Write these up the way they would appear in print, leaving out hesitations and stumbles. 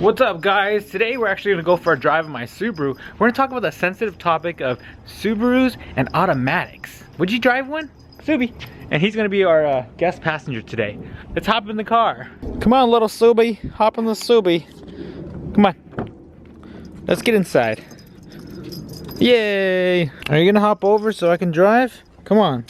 What's up, guys? Today we're actually gonna go for a drive in my Subaru. We're gonna talk about the sensitive topic of Subarus and automatics. Would you drive one? Subi. And he's gonna be our guest passenger today. Let's hop in the car. Come on, little Subi. Hop in the Subi. Come on. Let's get inside. Yay! Are you gonna hop over so I can drive? Come on.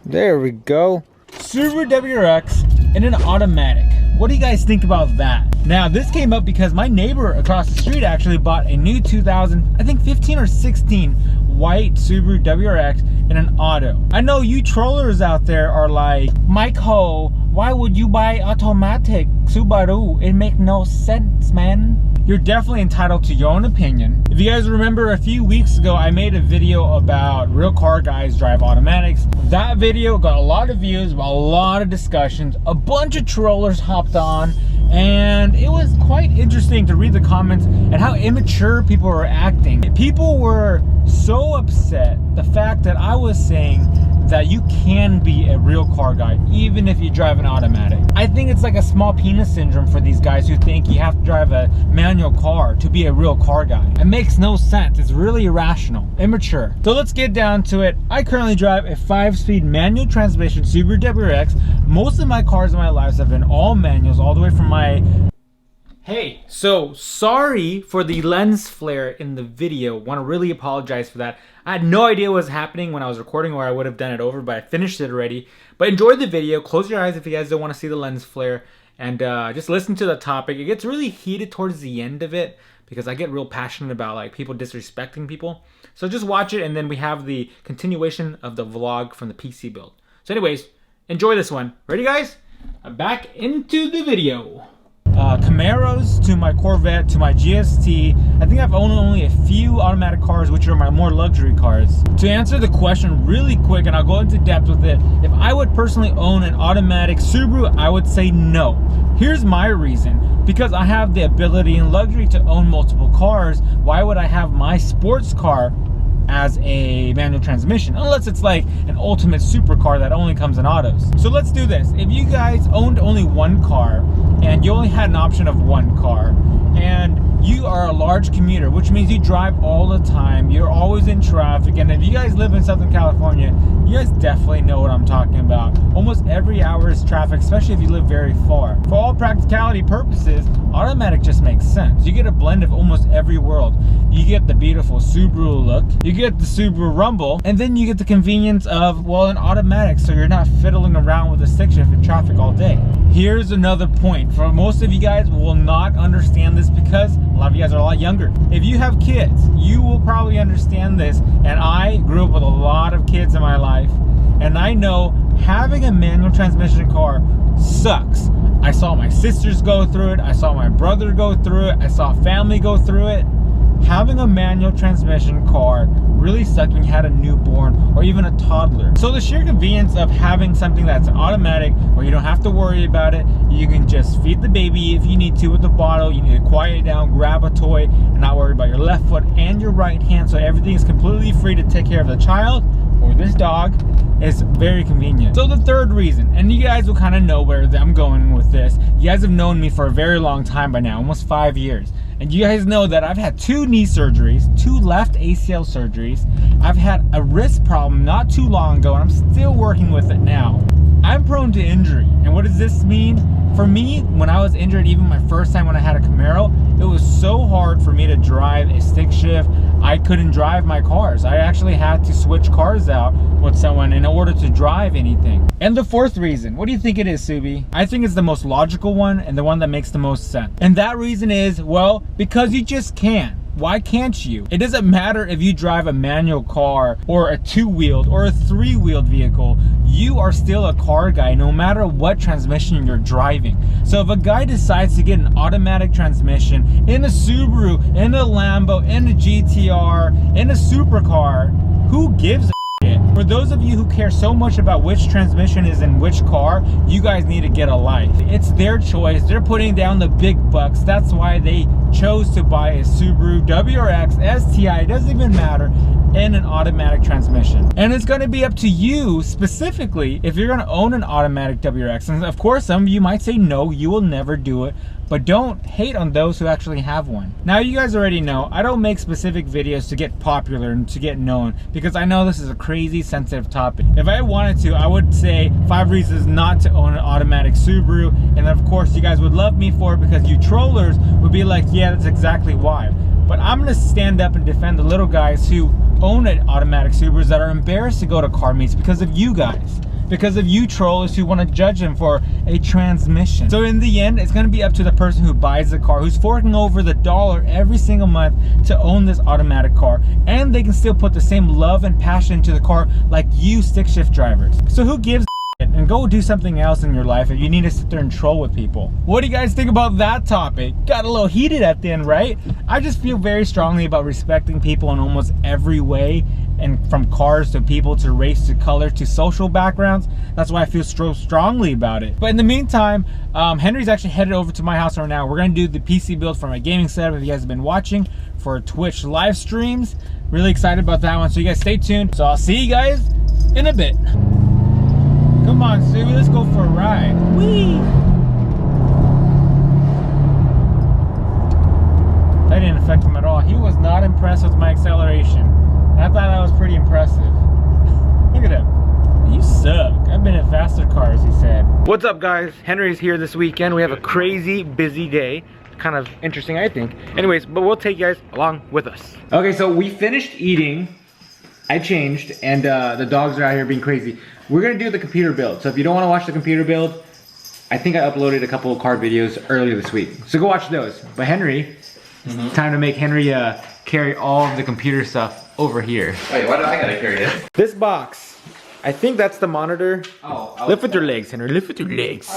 There we go. Subaru WRX in an automatic. What do you guys think about that? Now, this came up because my neighbor across the street actually bought a new 2000, I think 15 or 16 white Subaru WRX in an auto. I know you trollers out there are like, Michael, why would you buy automatic Subaru? It makes no sense, man. You're definitely entitled to your own opinion. If you guys remember, a few weeks ago, I made a video about real car guys drive automatics. That video got a lot of views, a lot of discussions. A bunch of trollers hopped on, and it was quite interesting to read the comments and how immature people were acting. People were so upset the fact that I was saying that you can be a real car guy even if you drive an automatic. I think it's like a small penis syndrome for these guys who think you have to drive a manual car to be a real car guy. It makes no sense. It's really irrational, immature. So let's get down to it. I currently drive a 5-speed manual transmission Subaru WRX. Most of my cars in my life have been all manuals, all the way from my... Hey, so sorry for the lens flare in the video. Want to really apologize for that. I had no idea what was happening when I was recording, or I would have done it over, but I finished it already. But enjoy the video. Close your eyes if you guys don't want to see the lens flare, and just listen to the topic. It gets really heated towards the end of it because I get real passionate about like people disrespecting people. So just watch it, and then we have the continuation of the vlog from the PC build. So anyways, enjoy this one. Ready, guys? I'm back into the video. Camaros to my Corvette to my GST. I think I've owned only a few automatic cars, which are my more luxury cars. To answer the question really quick, and I'll go into depth with it, if I would personally own an automatic Subaru, I would say no. Here's my reason. Because I have the ability and luxury to own multiple cars, why would I have my sports car as a manual transmission, unless it's like an ultimate supercar that only comes in autos? So let's do this. If you guys owned only one car and you only had an option of one car, and you are a large commuter, which means you drive all the time, you're always in traffic, and if you guys live in Southern California, you guys definitely know what I'm talking about. Almost every hour is traffic, especially if you live very far. For all practicality purposes, automatic just makes sense. You get a blend of almost every world. You get the beautiful Subaru look, you get the Subaru rumble, and then you get the convenience of, well, an automatic, so you're not fiddling around with a stick shift in traffic all day. Here's another point. For most of you guys will not understand this because a lot of you guys are a lot younger. If you have kids, you will probably understand this. And I grew up with a lot of kids in my life, and I know having a manual transmission car sucks. I saw my sisters go through it. I saw my brother go through it. I saw family go through it. Having a manual transmission car really sucked when you had a newborn or even a toddler. So the sheer convenience of having something that's automatic where you don't have to worry about it, you can just feed the baby if you need to with the bottle, you need to quiet it down, grab a toy, and not worry about your left foot and your right hand, so everything is completely free to take care of the child or this dog, is very convenient. So the third reason, and you guys will kind of know where I'm going with this. You guys have known me for a very long time by now, almost 5 years. And you guys know that I've had 2 knee surgeries, 2 left ACL surgeries. I've had a wrist problem not too long ago, and I'm still working with it now. I'm prone to injury. And what does this mean? For me, when I was injured, even my first time when I had a Camaro, it was so hard for me to drive a stick shift. I couldn't drive my cars. I actually had to switch cars out with someone in order to drive anything. And the fourth reason, what do you think it is, Subi? I think it's the most logical one and the one that makes the most sense. And that reason is, well, because you just can. Why can't you? It doesn't matter if you drive a manual car or a 2-wheeled or a 3-wheeled vehicle. You are still a car guy no matter what transmission you're driving. So if a guy decides to get an automatic transmission in a Subaru, in a Lambo, in a GTR, in a supercar, who gives a shit? For those of you who care so much about which transmission is in which car, you guys need to get a life. It's their choice. They're putting down the big bucks. That's why they chose to buy a Subaru WRX, STI, it doesn't even matter, in an automatic transmission. And it's going to be up to you specifically if you're going to own an automatic WRX. And of course, some of you might say no, you will never do it. but don't hate on those who actually have one. Now, you guys already know, I don't make specific videos to get popular and to get known, because I know this is a crazy sensitive topic. If I wanted to, I would say 5 reasons not to own an automatic Subaru, and of course you guys would love me for it because you trollers would be like, yeah, that's exactly why. But I'm gonna stand up and defend the little guys who own an automatic Subarus that are embarrassed to go to car meets because of you guys. Because of you trollers who want to judge him for a transmission. So in the end, it's going to be up to the person who buys the car, who's forking over the dollar every single month to own this automatic car, and they can still put the same love and passion into the car like you stick shift drivers. So who gives a and go do something else in your life if you need to sit there and troll with people. What do you guys think about that topic? Got a little heated at the end, right? I just feel very strongly about respecting people in almost every way, and from cars to people to race to color to social backgrounds. That's why I feel so strongly about it. But in the meantime, Henry's actually headed over to my house right now. We're gonna do the PC build for my gaming setup, if you guys have been watching, for Twitch live streams. Really excited about that one, so you guys stay tuned. So I'll see you guys in a bit. Come on, Sue, let's go for a ride. Whee! That didn't affect him at all. He was not impressed with my acceleration. I thought that was pretty impressive. Look at him. You suck. I've been in faster cars, he said. What's up, guys? Henry's here this weekend. We have a crazy busy day. Kind of interesting, I think. Anyways, but we'll take you guys along with us. Okay, so we finished eating. I changed, and the dogs are out here being crazy. We're gonna do the computer build. So if you don't wanna watch the computer build, I think I uploaded a couple of car videos earlier this week. So go watch those. But Henry, it's time to make Henry carry all of the computer stuff over here. Wait, why do I gotta carry it? This box, I think that's the monitor. Oh, lift with your legs, Henry. Lift with your legs.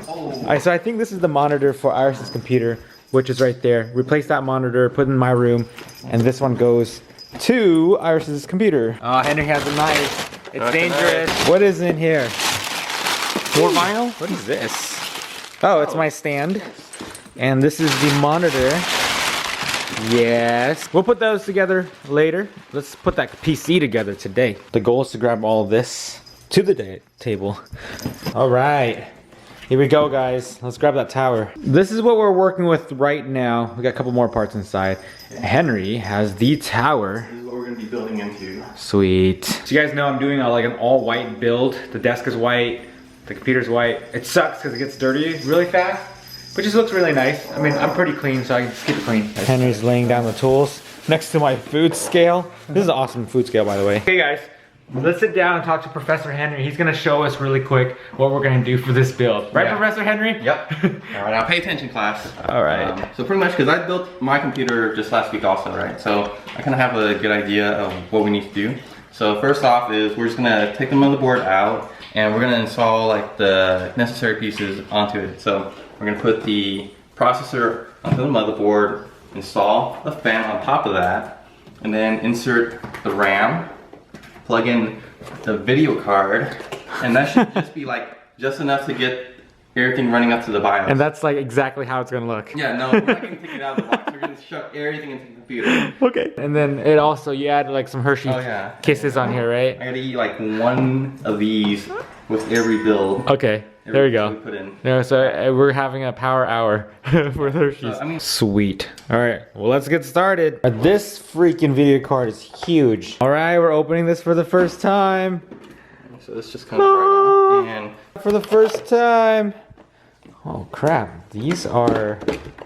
Alright, so I think this is the monitor for Iris's computer, which is right there. Replace that monitor, put it in my room, and this one goes to Iris's computer. Oh, Henry has a knife. It's dangerous. What is in here? More vinyl? What is this? Oh, it's my stand. And this is the monitor. Yes. We'll put those together later. Let's put that PC together today. The goal is to grab all of this to the table. All right. Here we go, guys. Let's grab that tower. This is what we're working with right now. We got a couple more parts inside. Henry has the tower. This is what we're gonna be building into. Sweet. So you guys know I'm doing like an all white build. The desk is white, the computer's white. It sucks because it gets dirty really fast, but just looks really nice. I mean, I'm pretty clean, so I can just keep it clean. Henry's laying down the tools next to my food scale. This is an awesome food scale, by the way. Okay, guys. Let's sit down and talk to Professor Henry. He's gonna show us really quick what we're gonna do for this build. Right, Professor Henry? Yep. All right, now pay attention, class. All right. So pretty much, because I built my computer just last week also, right? So I kind of have a good idea of what we need to do. So first off is we're just gonna take the motherboard out and we're gonna install like the necessary pieces onto it. So we're gonna put the processor onto the motherboard, install the fan on top of that, and then insert the RAM, plug in the video card, and that should just be like just enough to get everything running up to the BIOS. And that's like exactly how it's gonna look. Yeah, no, we're not gonna take it out of the box. We're gonna shove everything into the computer. Okay. And then it also, you add like some Hershey Kisses on here, right? I gotta eat like one of these with every build. Okay. There we go. We put in. No, so we're having a power hour for Hershey's. Sweet. All right, well, let's get started. This freaking video card is huge. All right, we're opening this for the first time. So this just comes right out. And for the first time. Oh crap, these are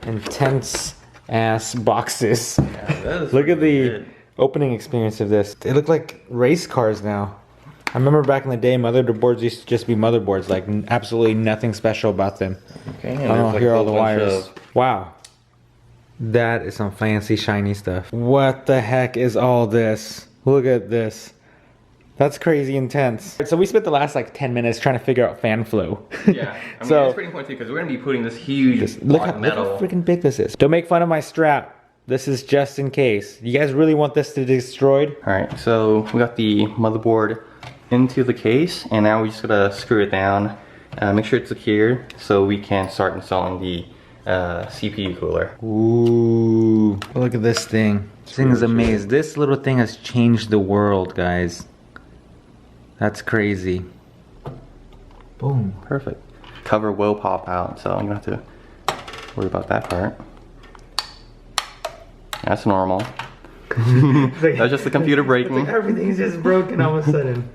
intense ass boxes. Yeah, look at the opening experience of this. They look like race cars now. I remember back in the day, motherboards used to just be motherboards, like absolutely nothing special about them. Okay, I don't hear all the wires. Wow. That is some fancy shiny stuff. What the heck is all this? Look at this. That's crazy intense. So we spent the last like 10 minutes trying to figure out fan flow. Yeah, I mean, it's pretty important too, because we're gonna be putting this huge look how freaking big this is. Don't make fun of my strap. This is just in case. You guys really want this to be destroyed? All right, so we got the motherboard into the case, and now we just gotta screw it down, make sure it's secure so we can start installing the CPU cooler. Ooh, look at this thing. This thing is amazing. This little thing has changed the world, guys. That's crazy. Boom, perfect. Cover will pop out, so I'm gonna have to Worry about that part. That's normal. That's just the computer breaking. It's like everything's just broken all of a sudden.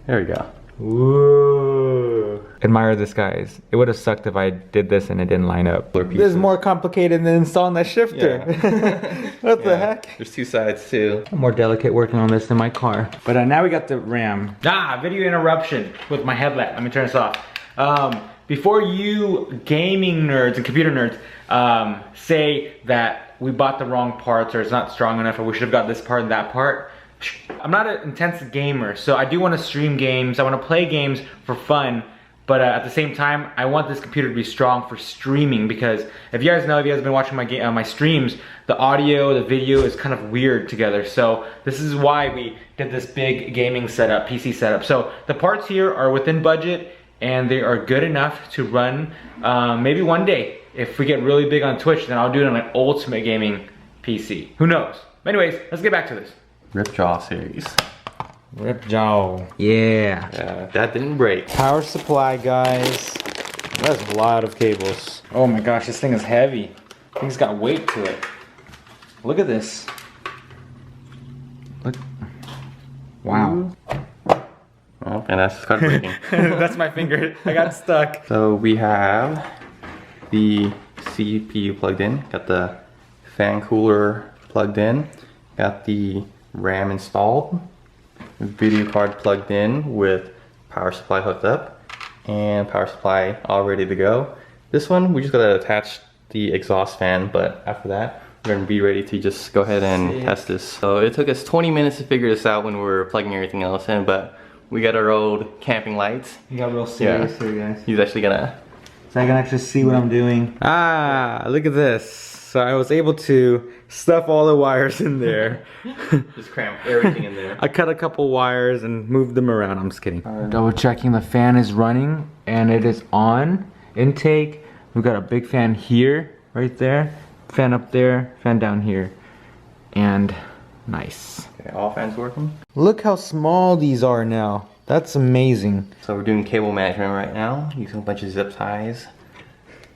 There we go. Whoa. Admire this, guys. It would have sucked if I did this and it didn't line up. This is more complicated than installing that shifter. Yeah. What the heck? There's two sides too. I'm more delicate working on this than my car. But now we got the RAM. Video interruption with my headlamp. Let me turn this off. Before you gaming nerds and computer nerds say that we bought the wrong parts or it's not strong enough or we should have got this part and that part, I'm not an intense gamer, so I do want to stream games. I want to play games for fun, but at the same time, I want this computer to be strong for streaming because if you guys know, if you guys have been watching my streams, the audio, the video is kind of weird together. So this is why we did this big gaming setup, PC setup. So the parts here are within budget and they are good enough to run maybe one day. If we get really big on Twitch, then I'll do it on an ultimate gaming PC. Who knows? But anyways, let's get back to this. Ripjaw series. Ripjaw. Yeah. Yeah, that didn't break. Power supply, guys. That's a lot of cables. Oh my gosh, this thing is heavy. This thing's got weight to it. Look at this. Look. Wow. Oh, and that's kind of breaking. That's my finger. I got stuck. So we have the CPU plugged in. Got the fan cooler plugged in. Got the RAM installed. Video card plugged in with power supply hooked up. And power supply all ready to go. This one, we just gotta attach the exhaust fan, but after that, we're gonna be ready to just go ahead and test this. So it took us 20 minutes to figure this out when we were plugging everything else in, but we got our old camping lights. You got real serious here, guys. He's actually gonna... So I can actually see what I'm doing. Ah, look at this. So I was able to stuff all the wires in there. Just cram everything in there. I cut a couple wires and moved them around. I'm just kidding. Double checking the fan is running and it is on. Intake. We've got a big fan here, right there. Fan up there, fan down here. And nice. Okay, all fans working. Look how small these are now. That's amazing. So we're doing cable management right now, using a bunch of zip ties.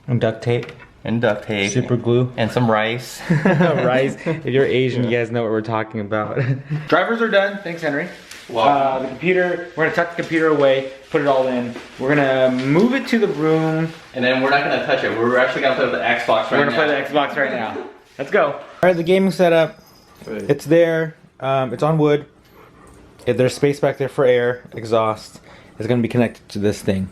And duct tape. And duct tape. Super glue. And some rice. Rice. If you're Asian, you guys know what we're talking about. Drivers are done. Thanks, Henry. Wow. The computer, we're gonna tuck the computer away, put it all in. We're gonna move it to the room. And then we're not gonna touch it. We're actually gonna play with the Xbox right now. We're gonna play the Xbox right now. Let's go. All right, the gaming setup. It's there. It's on wood. There's space back there for air, exhaust. It's gonna be connected to this thing.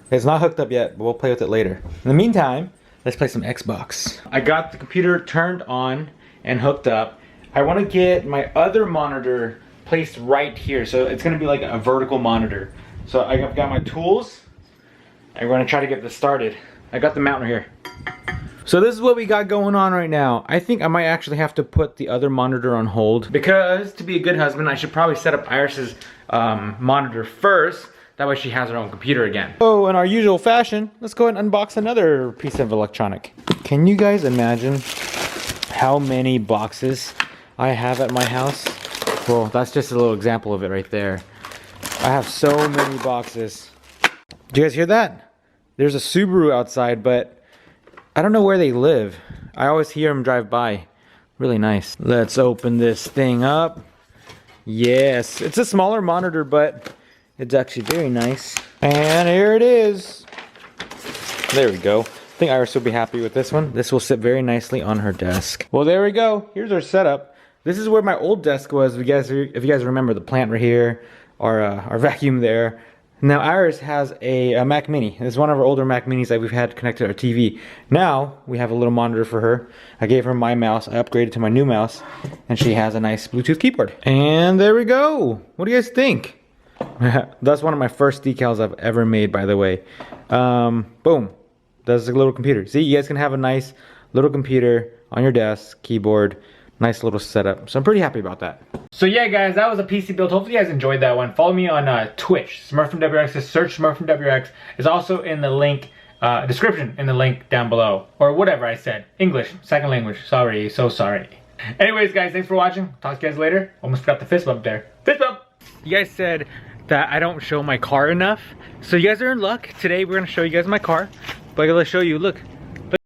It's not hooked up yet, but we'll play with it later. In the meantime, let's play some Xbox. I got the computer turned on and hooked up. I wanna get my other monitor placed right here. So it's gonna be like a vertical monitor. So I've got my tools. I'm gonna try to get this started. I got the mountain here. So this is what we got going on right now. I think I might actually have to put the other monitor on hold because to be a good husband, I should probably set up Iris's monitor first. That way she has her own computer again. So in our usual fashion, let's go ahead and unbox another piece of electronic. Can you guys imagine how many boxes I have at my house? Well, that's just a little example of it right there. I have so many boxes. Do you guys hear that? There's a Subaru outside, but I don't know where they live. I always hear them drive by. Really nice. Let's open this thing up. Yes, it's a smaller monitor, but it's actually very nice. And here it is. There we go. I think Iris will be happy with this one. This will sit very nicely on her desk. Well, there we go. Here's our setup. This is where my old desk was. If you guys remember, the plant right here, our vacuum there. Now Iris has a Mac Mini. This is one of our older Mac Minis that we've had connected to our TV. Now we have a little monitor for her. I gave her my mouse. I upgraded to my new mouse, and she has a nice Bluetooth keyboard. And there we go. What do you guys think? That's one of my first decals I've ever made, by the way. Boom. That's a little computer. See, you guys can have a nice little computer on your desk, keyboard. Nice little setup. So I'm pretty happy about that. So yeah, guys, that was a PC build. Hopefully you guys enjoyed that one. Follow me on Twitch, Smurfinwrx. Just search Smurfinwrx. It's also in the link, description in the link down below. Or whatever I said. English, second language. Sorry, so sorry. Anyways, guys, thanks for watching. Talk to you guys later. Almost forgot the fist bump there. Fist bump! You guys said that I don't show my car enough. So you guys are in luck. Today we're gonna show you guys my car. But let's show you, look.